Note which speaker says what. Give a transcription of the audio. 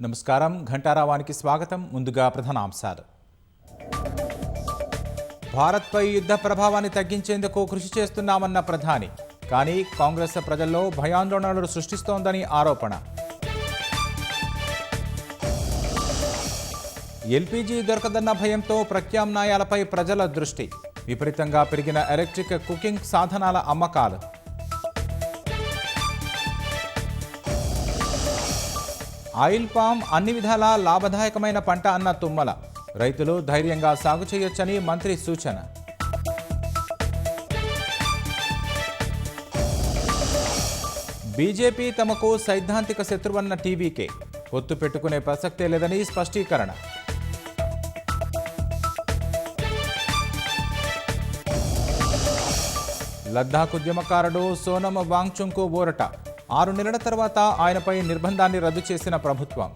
Speaker 1: నమస్కారం. ఘంటారావానికి స్వాగతం. ముందుగా ప్రధానాంశాలు. భారత్పై యుద్ధ ప్రభావాన్ని తగ్గించేందుకు కృషి చేస్తున్నామన్న ప్రధాని, కానీ కాంగ్రెస్ ప్రజల్లో భయాందోళనలు సృష్టిస్తోందని ఆరోపణ. ఎల్పీజీ దొరకదన్న భయంతో ప్రత్యామ్నాయాలపై ప్రజల దృష్టి. విపరీతంగా పెరిగిన ఎలక్ట్రిక్ కుకింగ్ సాధనాల అమ్మకాలు. ఆయిల్ పామ్ అన్ని విధాలా లాభదాయకమైన పంట అన్న తుమ్మల. రైతులు ధైర్యంగా సాగు చేయొచ్చని మంత్రి సూచన. బీజేపీ తమకు సైద్ధాంతిక శత్రువన్న టీవీకే. పొత్తు పెట్టుకునే ప్రసక్తే లేదని స్పష్టీకరణ. లద్దాఖ్ ఉద్యమకారుడు సోనమ్ వాంగ్చుక్కు ఊరట. 6 నెలల తర్వాత ఆయనపై నిర్బంధాన్ని రద్దు చేసిన ప్రభుత్వం.